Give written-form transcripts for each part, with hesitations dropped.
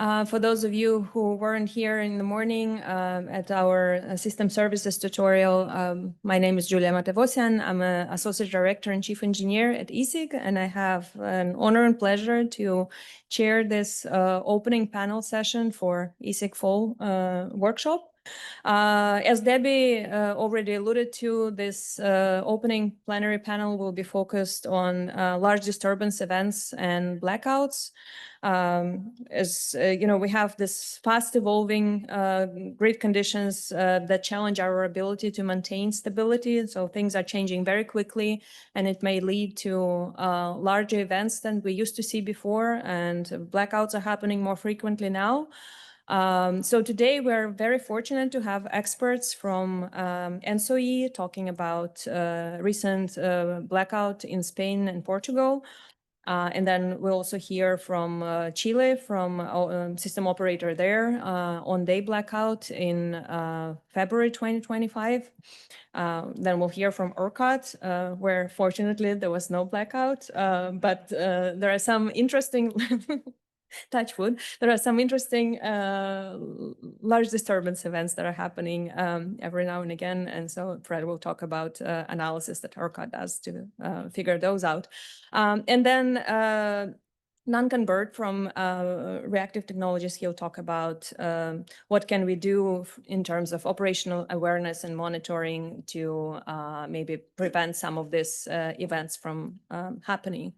For those of you who weren't here in the morning at our system services tutorial, my name is Julia Matevosyan. I'm an associate director and chief engineer at ESIG, and I have an honor and pleasure to chair this opening panel session for ESIG Fall workshop. As Debbie already alluded to, this opening plenary panel will be focused on large disturbance events and blackouts. As you know, we have this fast evolving grid conditions that challenge our ability to maintain stability. So things are changing very quickly, and it may lead to larger events than we used to see before, and blackouts are happening more frequently now. So today we're very fortunate to have experts from ENTSO-E talking about recent blackout in Spain and Portugal. And then we'll also hear from Chile, from system operator there on day blackout in February 2025. Then we'll hear from ERCOT, where fortunately there was no blackout, but there are some interesting touch wood. There are some interesting large disturbance events that are happening every now and again. And so Fred will talk about analysis that ERCOT does to figure those out. And then Duncan Burt from Reactive Technologies, he'll talk about what can we do in terms of operational awareness and monitoring to maybe prevent some of these events from happening.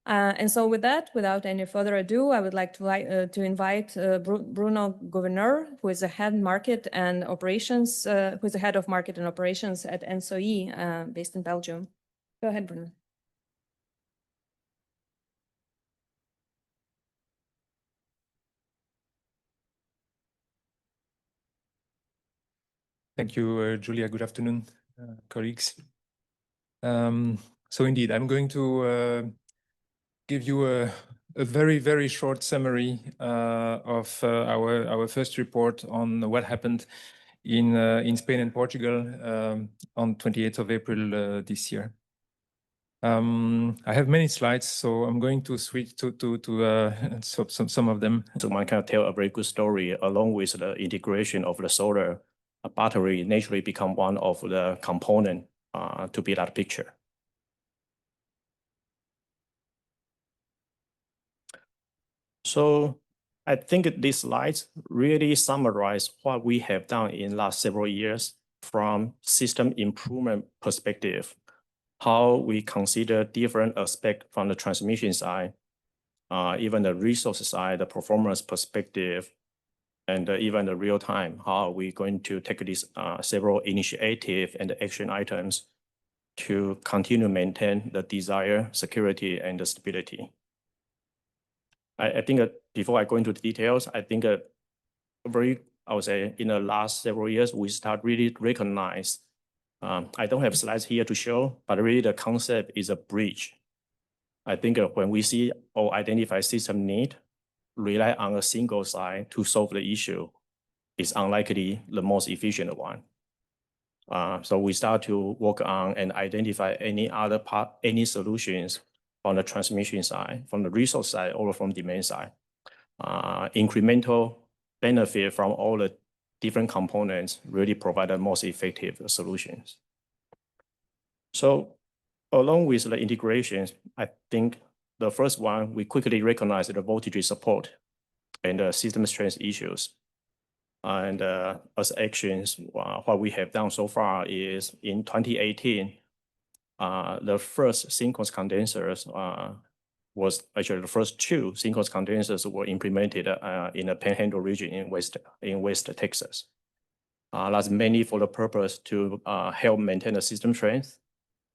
And so with that, without any further ado, I would like to invite Bruno Gouverneur, who is the head market and operations, who is the head of market and operations at ENTSO-E, based in Belgium. Go ahead, Bruno. Thank you, Julia. Good afternoon, colleagues. So indeed, I'm going to give you a very, very short summary of our first report on what happened in Spain and Portugal on 28th of April this year. I have many slides, so I'm going to switch to some of them. So one can tell a very good story along with the integration of the solar battery naturally become one of the components to build that picture. So I think these slides really summarize what we have done in the last several years from system improvement perspective, how we consider different aspects from the transmission side, even the resource side, the performance perspective, and even the real time, how we're going to take these several initiative and action items to continue to maintain the desired security and the stability. I think before I go into the details, I think I would say in the last several years, we start really recognize, I don't have slides here to show, but really the concept is a bridge. I think when we see or identify system need, rely on a single side to solve the issue is unlikely the most efficient one. So we start to work on and identify any other part, any solutions on the transmission side, from the resource side, or from demand side. Incremental benefit from all the different components really provide the most effective solutions. So along with the integrations, I think the first one, we quickly recognize the voltage support and the system strength issues. And as actions, what we have done so far is in 2018, the first synchronous condensers was actually the first two synchronous condensers were implemented in the Panhandle region in West Texas. That's mainly for the purpose to help maintain the system strength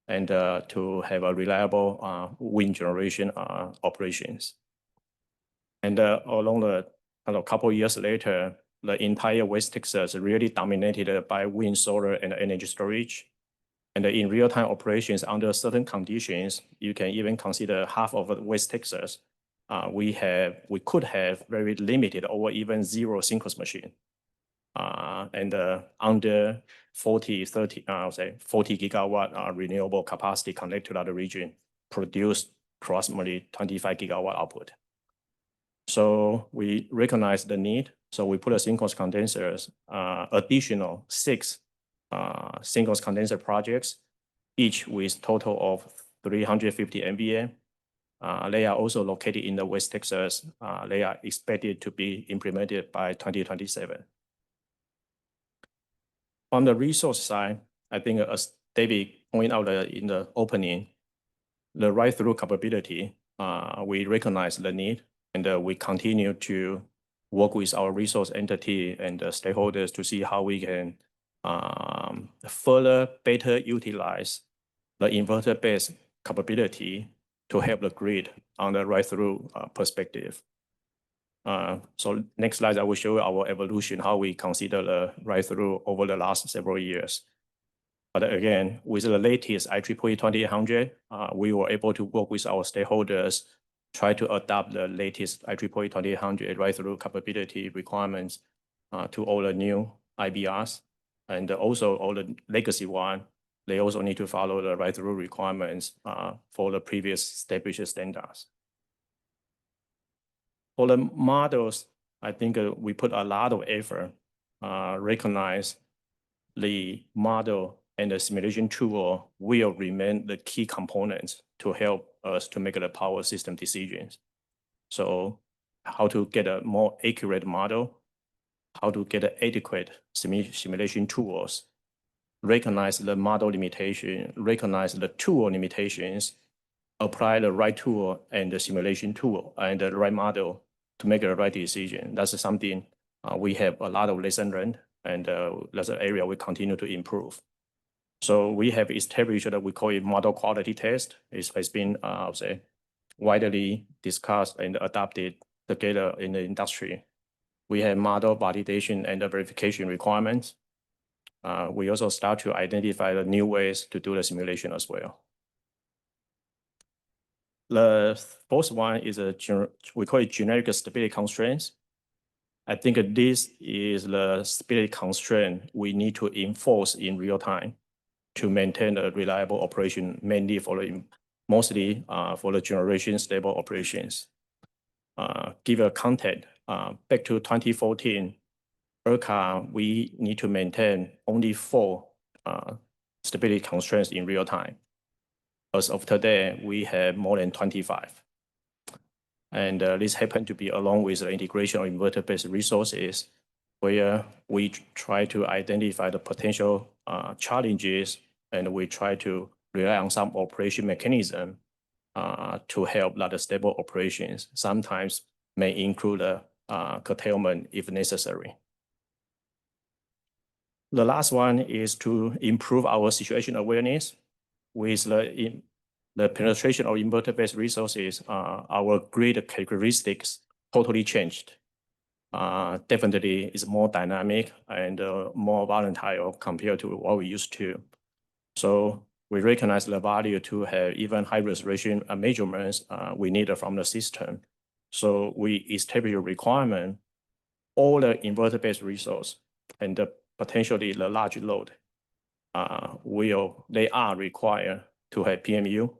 and to have a reliable wind generation operations. And along the couple of years later, the entire West Texas really dominated by wind, solar, and energy storage. And in real-time operations under certain conditions, you can even consider half of West Texas. We could have very limited or even zero synchronous machine. And under 40 gigawatt renewable capacity connected to that region, produced approximately 25 gigawatt output. So we recognize the need. So we put a synchronous condensers, additional 6 synchronous condenser projects, each with total of 350 MVA. They are also located in the West Texas. They are expected to be implemented by 2027. On the resource side, I think as David pointed out in the opening, the right-through capability, we recognize the need, and we continue to work with our resource entity and stakeholders to see how we can further better utilize the inverter-based capability to help the grid on the right-through perspective. So next slide, I will show you our evolution, how we consider the right-through over the last several years. But again, with the latest IEEE 2800, we were able to work with our stakeholders, try to adopt the latest IEEE 2800 right-through capability requirements to all the new IBRs. And also all the legacy one, they also need to follow the right-through requirements for the previous established standards. For the models, I think we put a lot of effort, recognize the model and the simulation tool will remain the key components to help us to make the power system decisions. So how to get a more accurate model, how to get adequate simulation tools, recognize the model limitation, recognize the tool limitations, apply the right tool and the simulation tool and the right model to make the right decision. That's something we have a lot of lessons learned, and that's an area we continue to improve. So we have established that we call it model quality test. It has been, I would say, widely discussed and adopted together in the industry. We have model validation and verification requirements. We also start to identify the new ways to do the simulation as well. The fourth one is we call it generic stability constraints. I think this is the stability constraint we need to enforce in real time to maintain a reliable operation, mainly mostly for the generation stable operations. Give a context, back to 2014, ERCOT, we need to maintain only 4 stability constraints in real time. As of today, we have more than 25. And this happened to be along with the integration of inverter-based resources, where we try to identify the potential challenges, and we try to rely on some operation mechanism to help the stable operations. Sometimes may include curtailment if necessary. The last one is to improve our situation awareness with the penetration of inverter-based resources. Our grid characteristics totally changed. Definitely is more dynamic and more volatile compared to what we used to. So we recognize the value to have even high resolution measurements we need from the system. So we establish a requirement, all the inverter-based resource and potentially the large load, they are required to have PMU.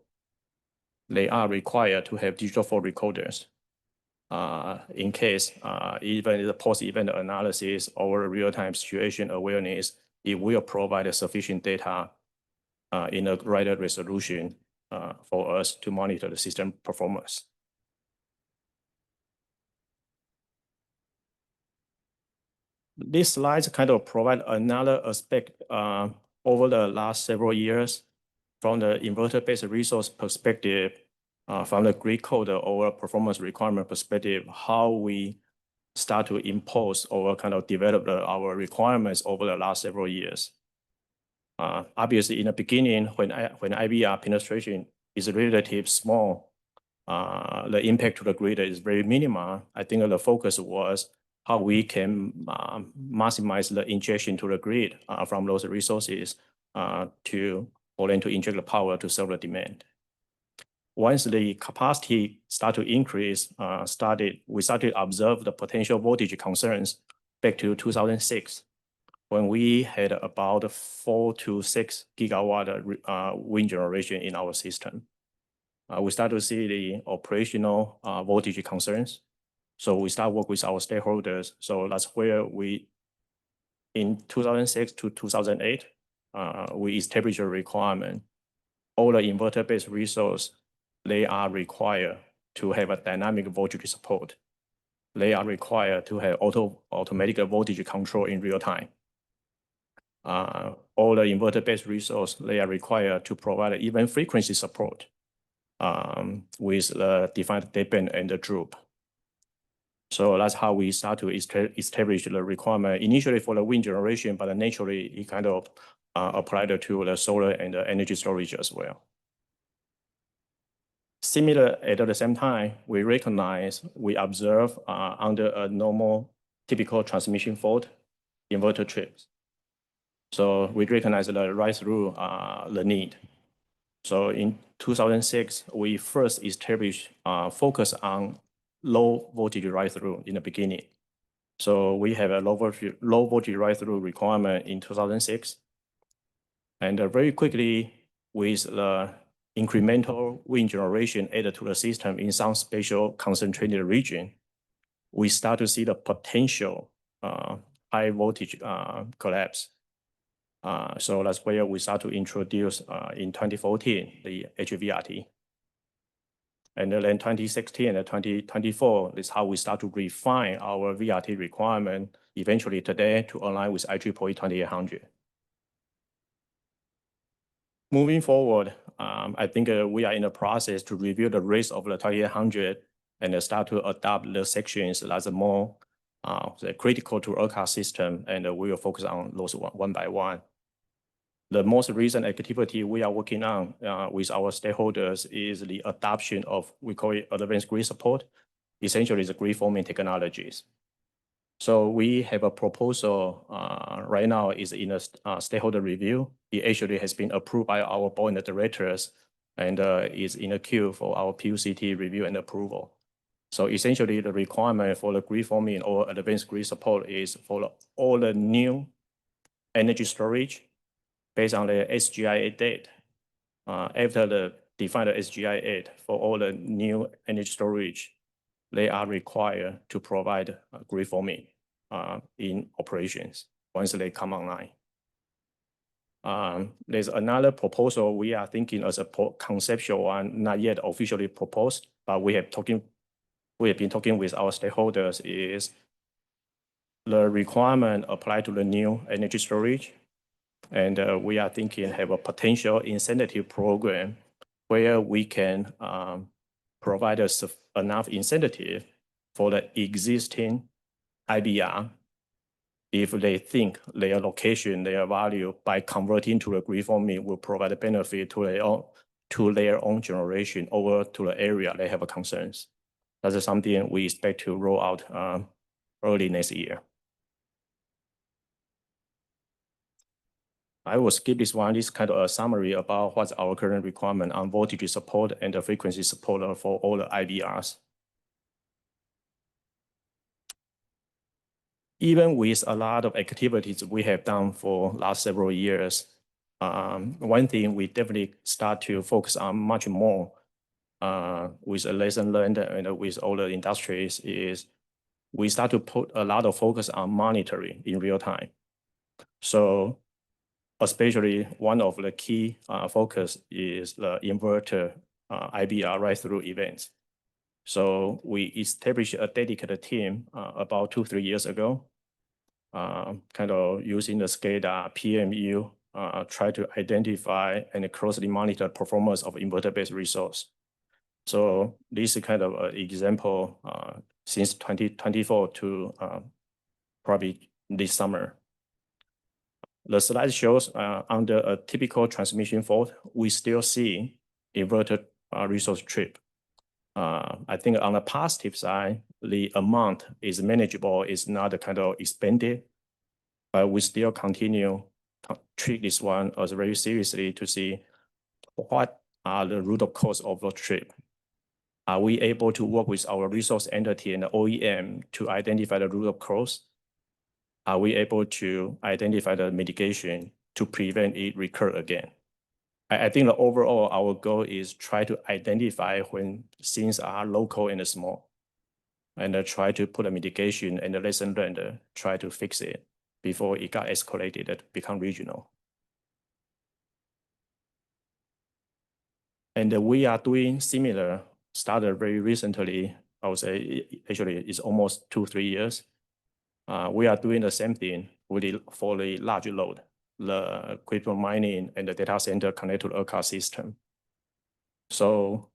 They are required to have digital fault recorders. In case even the post-event analysis or real-time situation awareness, it will provide sufficient data in a greater resolution for us to monitor the system performance. These slides kind of provide another aspect over the last several years from the inverter-based resource perspective, from the grid code or performance requirement perspective, how we start to impose or kind of develop our requirements over the last several years. Obviously, in the beginning, when IBR penetration is relatively small, the impact to the grid is very minimal. I think the focus was how we can maximize the injection to the grid from those resources for them to inject the power to serve the demand. Once the capacity start to increase, we started to observe the potential voltage concerns back to 2006, when we had about 4 to 6 gigawatt wind generation in our system. We start to see the operational voltage concerns. So we start work with our stakeholders. So that's where in 2006 to 2008, we established a requirement. All the inverter-based resource, they are required to have a dynamic voltage support. They are required to have automatic voltage control in real time. All the inverter-based resource, they are required to provide even frequency support with the defined deadband and the droop. So that's how we start to establish the requirement initially for the wind generation, but naturally it kind of applied to the solar and the energy storage as well. Similar, at the same time, we observe under a normal typical transmission fault, inverter trips. So we recognize the right through the need. So in 2006, we first established focus on low voltage right through in the beginning. So we have a low voltage right through requirement in 2006. And very quickly, with the incremental wind generation added to the system in some special concentrated region, we start to see the potential high voltage collapse. So that's where we start to introduce in 2014 the HVRT. And then 2016 and 2024 is how we start to refine our VRT requirement eventually today to align with IEEE 2800. Moving forward, I think we are in the process to review the rest of the 2800 and start to adopt the sections that are more critical to ERCOT system, and we will focus on those one by one. The most recent activity we are working on with our stakeholders is the adoption of, we call it advanced grid support, essentially the grid forming technologies. So we have a proposal right now is in a stakeholder review. It actually has been approved by our board of directors and is in a queue for our PUCT review and approval. So essentially the requirement for the grid forming or advanced grid support is for all the new energy storage based on the SGI date. After the defined SGI 8 for all the new energy storage, they are required to provide grid forming in operations once they come online. There's another proposal we are thinking as a conceptual one, not yet officially proposed, but we have been talking with our stakeholders is the requirement applied to the new energy storage. And we are thinking have a potential incentive program where we can provide us enough incentive for the existing IBR if they think their location, their value by converting to a grid forming will provide a benefit to their own generation over to the area they have concerns. That is something we expect to roll out early next year. I will skip this one. This is kind of a summary about what's our current requirement on voltage support and the frequency support for all the IBRs. Even with a lot of activities we have done for last several years, one thing we definitely start to focus on much more with a lesson learned and with all the industries is we start to put a lot of focus on monitoring in real time. So especially one of the key focus is the inverter IBR right through events. So we established a dedicated team about 2-3 years ago, kind of using the SCADA, PMU, try to identify and closely monitor performance of inverter-based resource. So this is kind of an example since 2024 to probably this summer. The slide shows under a typical transmission fault, we still see inverter resource trip. I think on the positive side, the amount is manageable, it's not kind of expanded, but we still continue to treat this one as very seriously to see what are the root of cause of the trip. Are we able to work with our resource entity and the OEM to identify the root of cause? Are we able to identify the mitigation to prevent it recur again? I think the overall, our goal is try to identify when things are local and small. and try to put a mitigation and the lesson learned, try to fix it before it got escalated to become regional. And we are doing similar, started very recently. I would say actually it's almost 2-3 years. We are doing the same thing for the large load, the crypto mining and the data center connected to ERCOT system. So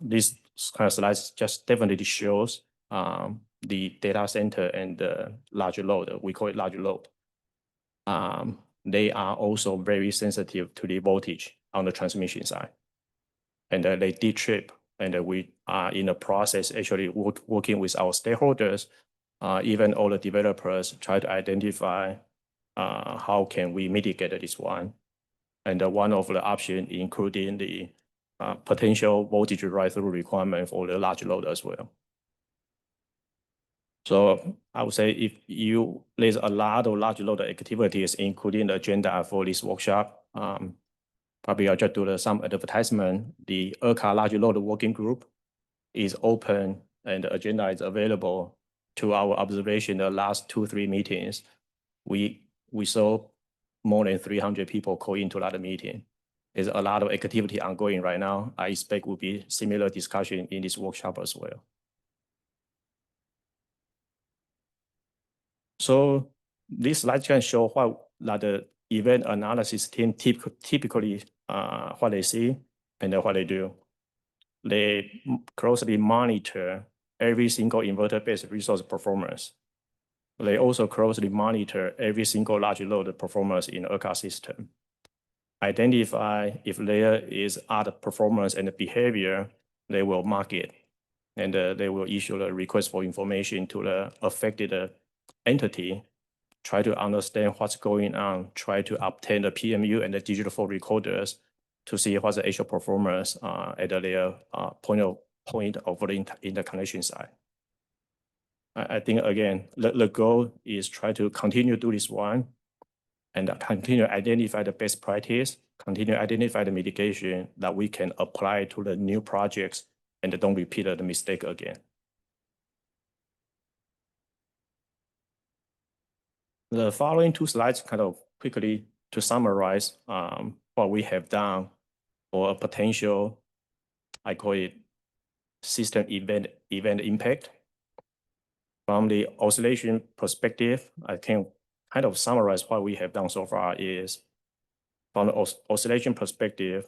this kind of slides just definitely shows the data center and the large load. We call it large load. They are also very sensitive to the voltage on the transmission side. And they did trip, and we are in the process actually working with our stakeholders, even all the developers, try to identify how can we mitigate this one. And one of the options including the potential voltage write-through requirement for the large load as well. So I would say there's a lot of large load activities, including the agenda for this workshop. Probably I'll just do some advertisement. The ERCOT large load working group is open and the agenda is available to our observation the last 2-3 meetings. We saw more than 300 people call into that meeting. There's a lot of activity ongoing right now. I expect will be similar discussion in this workshop as well. So this slide can show what the event analysis team typically what they see and what they do. They closely monitor every single inverter-based resource performance. They also closely monitor every single large load performance in ERCOT system. Identify if there is other performance and behavior, they will mark it. And they will issue a request for information to the affected entity, try to understand what's going on, try to obtain the PMU and the digital fault recorders to see what's the actual performance at their point of the interconnection side. I think, again, the goal is try to continue to do this one and continue to identify the best practice, continue to identify the mitigation that we can apply to the new projects and don't repeat the mistake again. The following 2 slides kind of quickly to summarize what we have done for a potential, I call it system event impact. From the oscillation perspective, I can kind of summarize what we have done so far is from the oscillation perspective,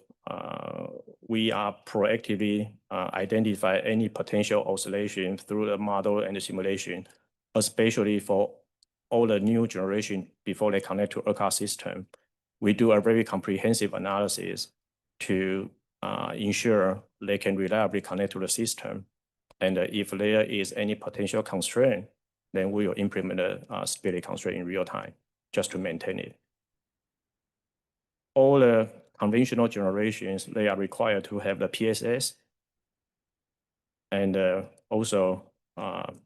we are proactively identify any potential oscillation through the model and the simulation, especially for all the new generation before they connect to ERCOT system. We do a very comprehensive analysis to ensure they can reliably connect to the system. And if there is any potential constraint, then we will implement a stability constraint in real time just to maintain it. All the conventional generations, they are required to have the PSS. And also,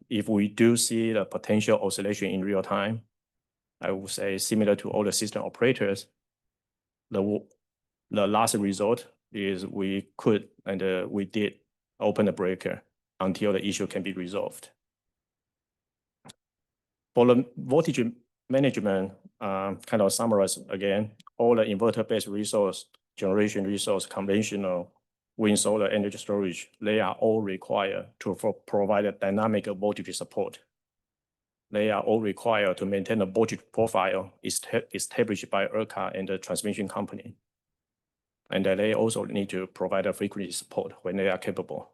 if we do see the potential oscillation in real time, I would say similar to all the system operators, the last result is we could and we did open the breaker until the issue can be resolved. For the voltage management, kind of summarize again, all the inverter-based resource, generation resource, conventional, wind, solar, energy storage, they are all required to provide a dynamic voltage support. They are all required to maintain a voltage profile established by ERCOT and the transmission company. And they also need to provide a frequency support when they are capable.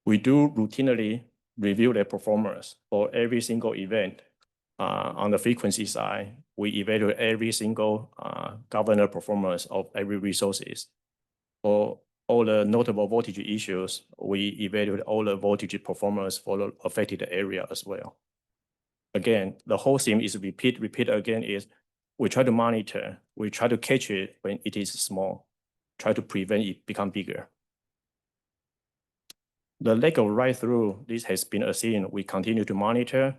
We do routinely review their performance for every single event. On the frequency side, we evaluate every single governor performance of every resources. For all the notable voltage issues, we evaluate all the voltage performance for the affected area as well. Again, the whole theme is repeat again is we try to monitor, we try to catch it when it is small, try to prevent it become bigger. The lack of write-through, this has been a thing we continue to monitor,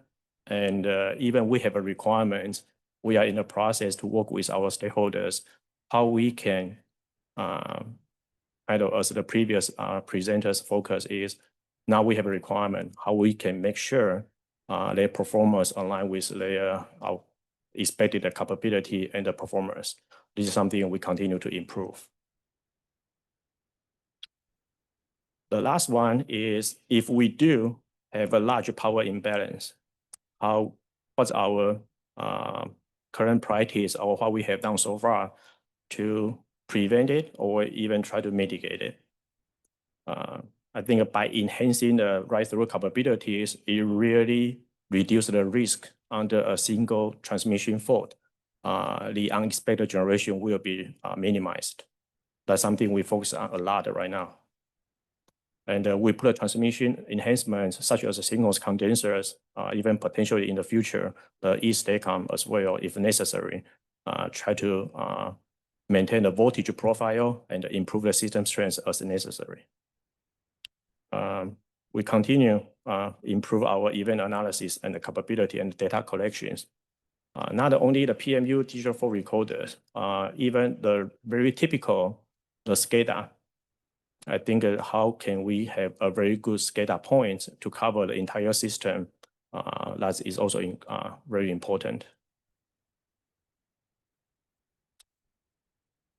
and even we have a requirement, we are in the process to work with our stakeholders, how we can, kind of as the previous presenters focus is, now we have a requirement how we can make sure their performance align with their our expected capability and the performance. This is something we continue to improve. The last one is if we do have a large power imbalance, what's our current practice or what we have done so far to prevent it or even try to mitigate it. I think by enhancing the write-through capabilities, it really reduces the risk under a single transmission fault. The unexpected generation will be minimized. That's something we focus on a lot right now. And we put transmission enhancements such as signals condensers, even potentially in the future, the E-Stacom as well, if necessary, try to maintain the voltage profile and improve the system strength as necessary. We continue improve our event analysis and the capability and data collections. Not only the PMU digital fault recorders, even the very typical, the SCADA. I think how can we have a very good SCADA point to cover the entire system? That is also very important.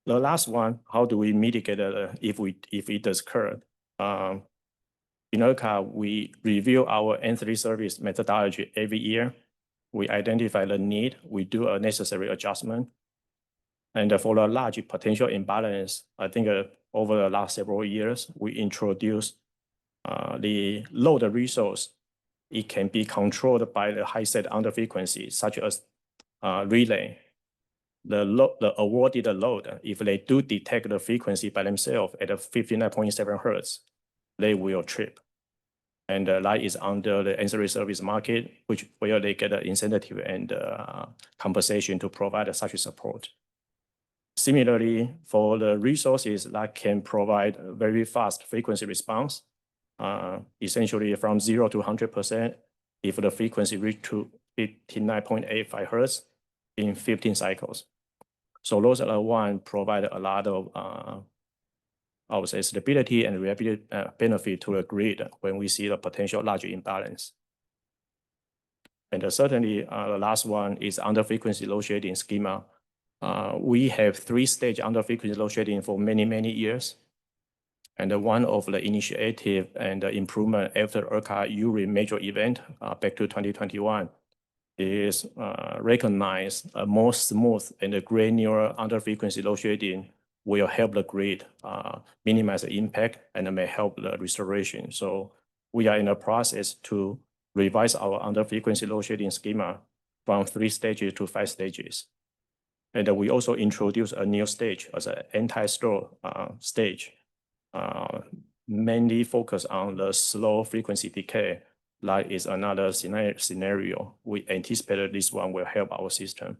The last one, how do we mitigate if it does occur? In ERCOT, we review our N3 service methodology every year. We identify the need, we do a necessary adjustment. And for the large potential imbalance, I think over the last several years, we introduced the load resource. It can be controlled by the high set under frequency, such as relay. The awarded load, if they do detect the frequency by themselves at 59.7 Hertz, they will trip. And that is under the ancillary service market, where they get an incentive and compensation to provide such support. Similarly, for the resources that can provide very fast frequency response, essentially from 0 to 100%, if the frequency reach to 59.85 Hertz in 15 cycles. So those are the ones provide a lot of, I would say, stability and reliability benefit to the grid when we see the potential large imbalance. And certainly, the last one is under frequency load shedding schema. We have 3-stage under frequency load shedding for many, many years. And one of the initiative and the improvement after ERCOT URI major event back to 2021 is recognize a more smooth and a granular under frequency load shedding will help the grid minimize the impact and may help the restoration. So we are in a process to revise our under frequency load shedding schema from 3 stages to 5 stages. And we also introduce a new stage as an anti-slow stage, mainly focus on the slow frequency decay. That is another scenario. We anticipate this one will help our system.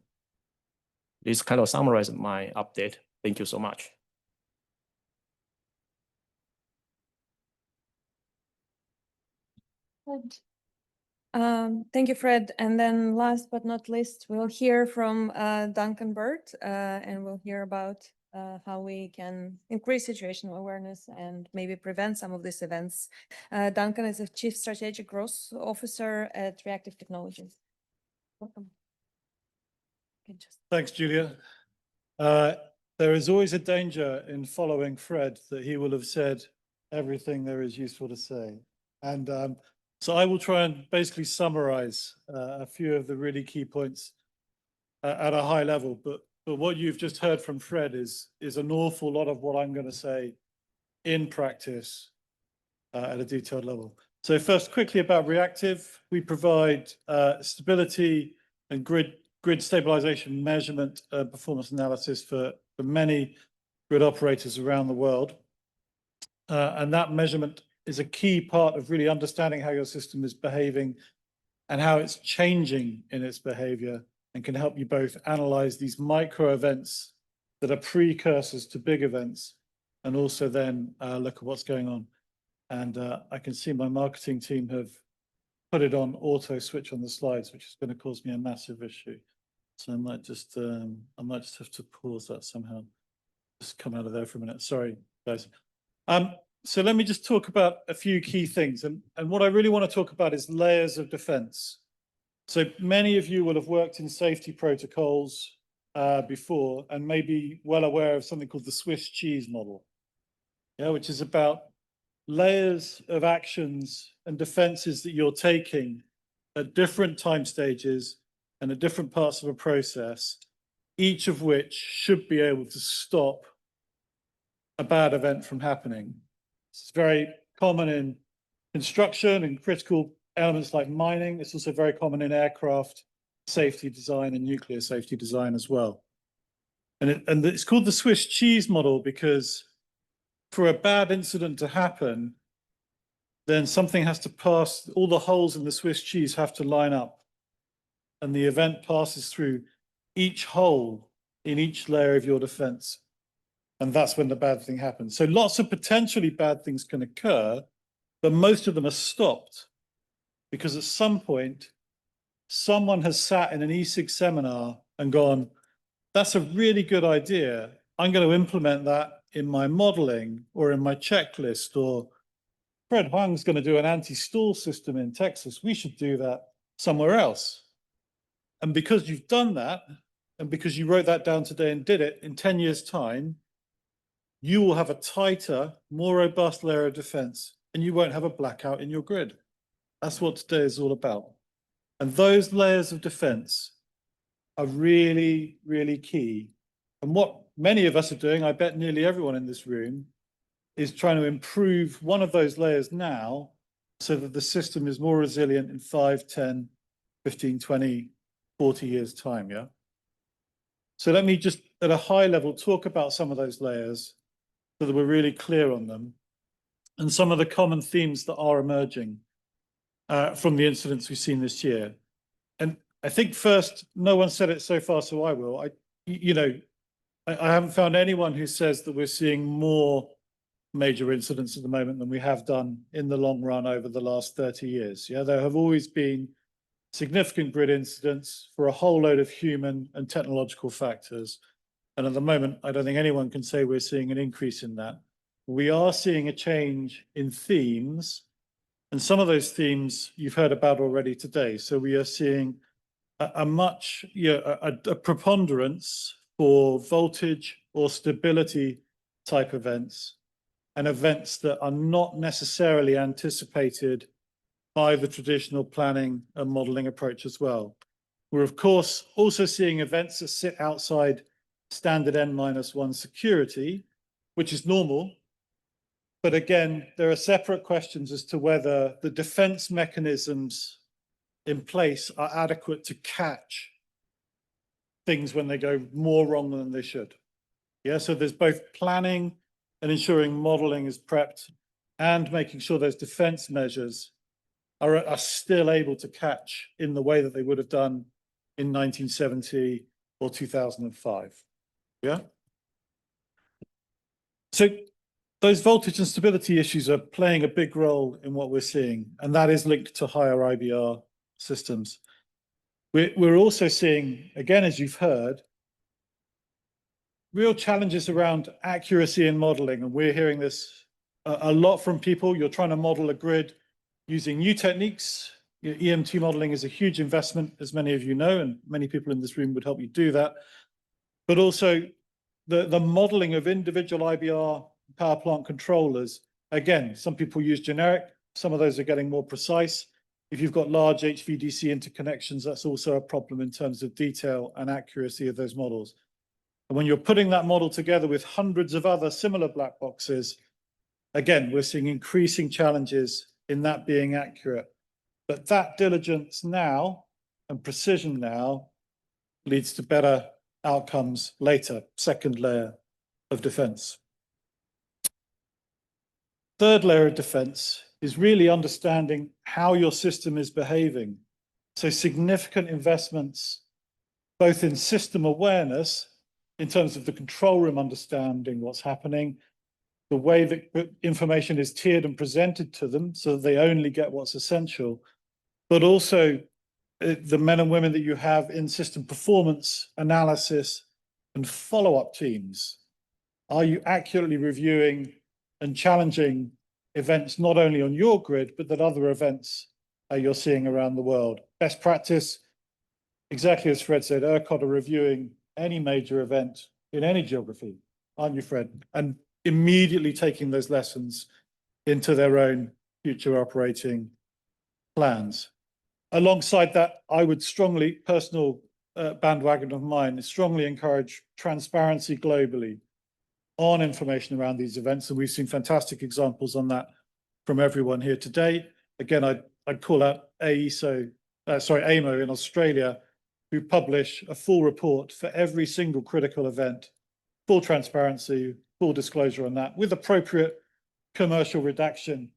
This kind of summarizes my update. Thank you so much. Good. Thank you, Fred. And then last but not least, we'll hear from Duncan Burt, and we'll hear about how we can increase situational awareness and maybe prevent some of these events. Duncan is a Chief Strategic Growth Officer at Reactive Technologies. Welcome. Thanks, Julia. There is always a danger in following Fred that he will have said everything there is useful to say. And so I will try and basically summarize a few of the really key points at a high level. But what you've just heard from Fred is an awful lot of what I'm going to say in practice at a detailed level. So first, quickly about Reactive, we provide stability and grid stabilization measurement performance analysis for many grid operators around the world. And that measurement is a key part of really understanding how your system is behaving and how it's changing in its behavior, and can help you both analyze these micro events that are precursors to big events, and also then look at what's going on. And I can see my marketing team have put it on auto switch on the slides, which is going to cause me a massive issue. So I might just have to pause that somehow. Just come out of there for a minute. Sorry, guys. So let me just talk about a few key things. And what I really want to talk about is layers of defense. So many of you will have worked in safety protocols before and may be well aware of something called the Swiss cheese model, which is about layers of actions and defenses that you're taking at different time stages and at different parts of a process, each of which should be able to stop a bad event from happening. It's very common in construction and critical elements like mining. It's also very common in aircraft safety design and nuclear safety design as well. And it's called the Swiss cheese model because for a bad incident to happen, then something has to pass, all the holes in the Swiss cheese have to line up. And the event passes through each hole in each layer of your defense. And that's when the bad thing happens. So lots of potentially bad things can occur, but most of them are stopped because at some point, someone has sat in an ESIG seminar and gone, that's a really good idea. I'm going to implement that in my modeling or in my checklist, or Fred Huang's going to do an anti-stall system in Texas. We should do that somewhere else. And because you've done that, and because you wrote that down today and did it, in 10 years' time, you will have a tighter, more robust layer of defense, and you won't have a blackout in your grid. That's what today is all about. And those layers of defense are really, really key. And what many of us are doing, I bet nearly everyone in this room, is trying to improve one of those layers now so that the system is more resilient in 5, 10, 15, 20, 40 years' time, yeah? So let me just, at a high level, talk about some of those layers so that we're really clear on them, and some of the common themes that are emerging from the incidents we've seen this year. And I think first, no one said it so far, so I will. I haven't found anyone who says that we're seeing more major incidents at the moment than we have done in the long run over the last 30 years. Yeah, there have always been significant grid incidents for a whole load of human and technological factors. And at the moment, I don't think anyone can say we're seeing an increase in that. We are seeing a change in themes, and some of those themes you've heard about already today. So we are seeing a preponderance for voltage or stability type events, and events that are not necessarily anticipated by the traditional planning and modeling approach as well. We're of course also seeing events that sit outside standard N-1 security, which is normal. But again, there are separate questions as to whether the defense mechanisms in place are adequate to catch things when they go more wrong than they should. Yeah, so there's both planning and ensuring modeling is prepped and making sure those defense measures are still able to catch in the way that they would have done in 1970 or 2005. Yeah. So those voltage and stability issues are playing a big role in what we're seeing, and that is linked to higher IBR systems. We're also seeing, again, as you've heard, real challenges around accuracy in modeling, and we're hearing this a lot from people. You're trying to model a grid using new techniques. EMT modeling is a huge investment, as many of you know, and many people in this room would help you do that. But also the modeling of individual IBR power plant controllers. Again, some people use generic, some of those are getting more precise. If you've got large HVDC interconnections, that's also a problem in terms of detail and accuracy of those models. And when you're putting that model together with hundreds of other similar black boxes, again, we're seeing increasing challenges in that being accurate. But that diligence now and precision now leads to better outcomes later, second layer of defense. Third layer of defense is really understanding how your system is behaving. So significant investments, both in system awareness, in terms of the control room understanding what's happening, the way that information is tiered and presented to them so that they only get what's essential, but also the men and women that you have in system performance analysis and follow-up teams. Are you accurately reviewing and challenging events, not only on your grid, but that other events you're seeing around the world. Best practice, exactly as Fred said, ERCOT are reviewing any major event in any geography, aren't you, Fred? And immediately taking those lessons into their own future operating plans. Alongside that, I would strongly, personal bandwagon of mine, strongly encourage transparency globally on information around these events. And we've seen fantastic examples on that from everyone here today. Again, I'd call out AEMO in Australia, who publish a full report for every single critical event, full transparency, full disclosure on that, with appropriate commercial redaction,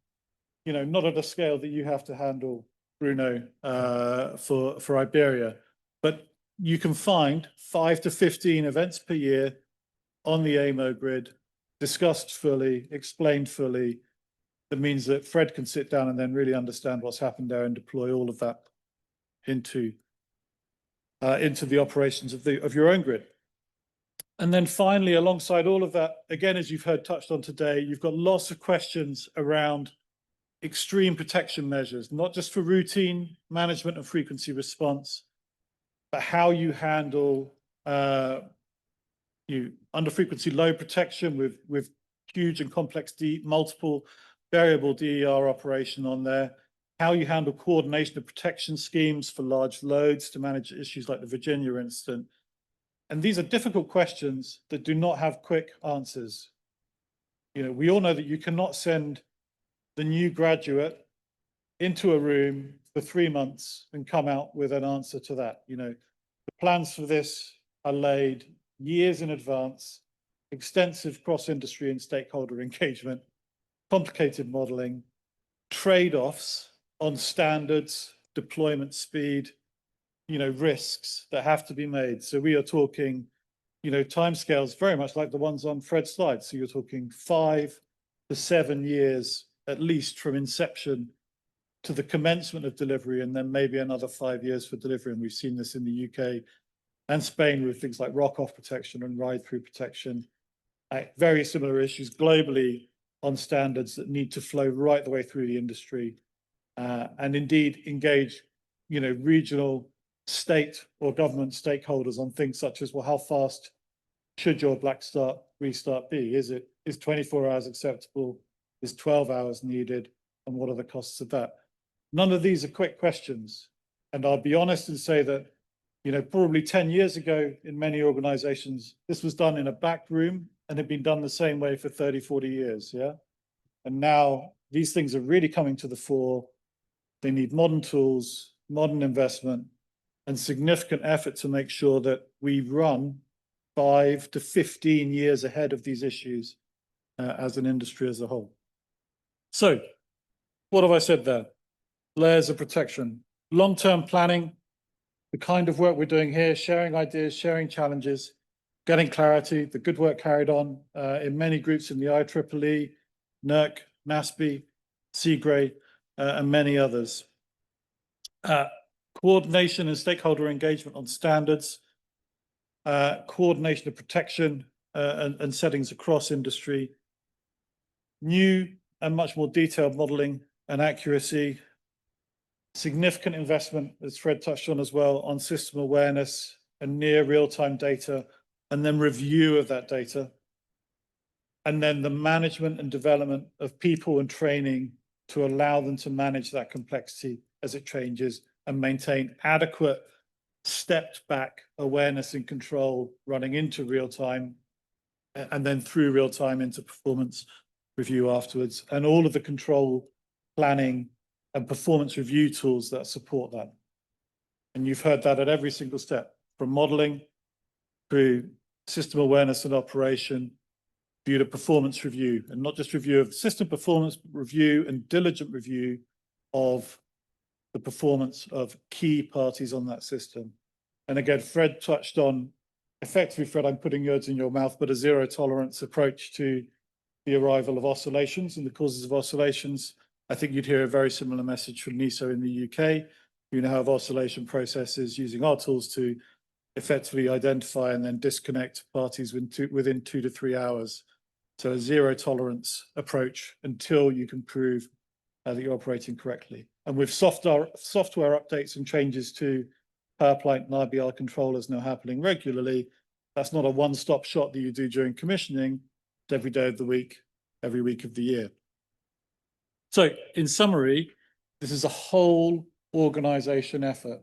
you know, not at a scale that you have to handle, Bruno, for Iberia. But you can find 5 to 15 events per year on the AEMO grid, discussed fully, explained fully. That means that Fred can sit down and then really understand what's happened there and deploy all of that into the operations of your own grid. And then finally, alongside all of that, again, as you've heard touched on today, you've got lots of questions around extreme protection measures, not just for routine management and frequency response, but how you handle under frequency load protection with huge and complex multiple variable DER operation on there, how you handle coordination of protection schemes for large loads to manage issues like the Virginia incident. And these are difficult questions that do not have quick answers. You know, we all know that you cannot send the new graduate into a room for 3 months and come out with an answer to that. You know, the plans for this are laid years in advance, extensive cross-industry and stakeholder engagement, complicated modeling, trade-offs on standards, deployment speed, you know, risks that have to be made. So we are talking, you know, timescales very much like the ones on Fred's slide. So you're talking 5 to 7 years at least from inception to the commencement of delivery, and then maybe another 5 years for delivery. And we've seen this in the UK and Spain with things like rock-off protection and ride-through protection. Very similar issues globally on standards that need to flow right the way through the industry, and indeed engage, you know, regional, state or government stakeholders on things such as, well, how fast should your black start restart be? Is 24 hours acceptable? Is 12 hours needed? And what are the costs of that? None of these are quick questions. And I'll be honest and say that, you know, probably 10 years ago in many organizations, this was done in a back room and had been done the same way for 30, 40 years, yeah? And now these things are really coming to the fore. They need modern tools, modern investment, and significant effort to make sure that we run 5 to 15 years ahead of these issues as an industry as a whole. So what have I said there? Layers of protection, long-term planning, the kind of work we're doing here, sharing ideas, sharing challenges, getting clarity, the good work carried on in many groups in the IEEE, NERC, NASB, CGRE, and many others. Coordination and stakeholder engagement on standards, coordination of protection and settings across industry, new and much more detailed modeling and accuracy, significant investment, as Fred touched on as well, on system awareness and near real-time data, and then review of that data. And then the management and development of people and training to allow them to manage that complexity as it changes and maintain adequate stepped back awareness and control running into real time and then through real time into performance review afterwards, and all of the control planning and performance review tools that support that. And you've heard that at every single step, from modeling through system awareness and operation, view to performance review, and not just review of system performance, but review and diligent review of the performance of key parties on that system. And again, Fred touched on, effectively, Fred, I'm putting words in your mouth, but a zero tolerance approach to the arrival of oscillations and the causes of oscillations. I think you'd hear a very similar message from NESO in the UK. You now have oscillation processes using our tools to effectively identify and then disconnect parties within 2 to 3 hours So a zero tolerance approach until you can prove that you're operating correctly. And with software updates and changes to power plant and IBR controllers now happening regularly, that's not a one-stop shop that you do during commissioning. It's every day of the week, every week of the year. So in summary, this is a whole organization effort,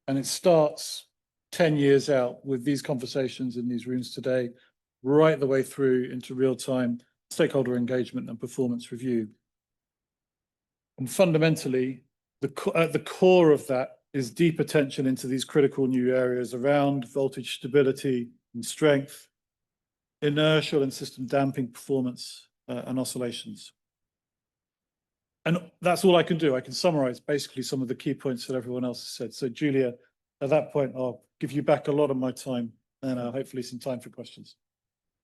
and it starts 10 years out with these conversations in these rooms today, right the way through into real-time stakeholder engagement and performance review. And fundamentally, at the core of that is deep attention into these critical new areas around voltage stability and strength, inertial and system damping performance, and oscillations. And that's all I can do. I can summarize basically some of the key points that everyone else has said. So Julia, at that point, I'll give you back a lot of my time and hopefully some time for questions.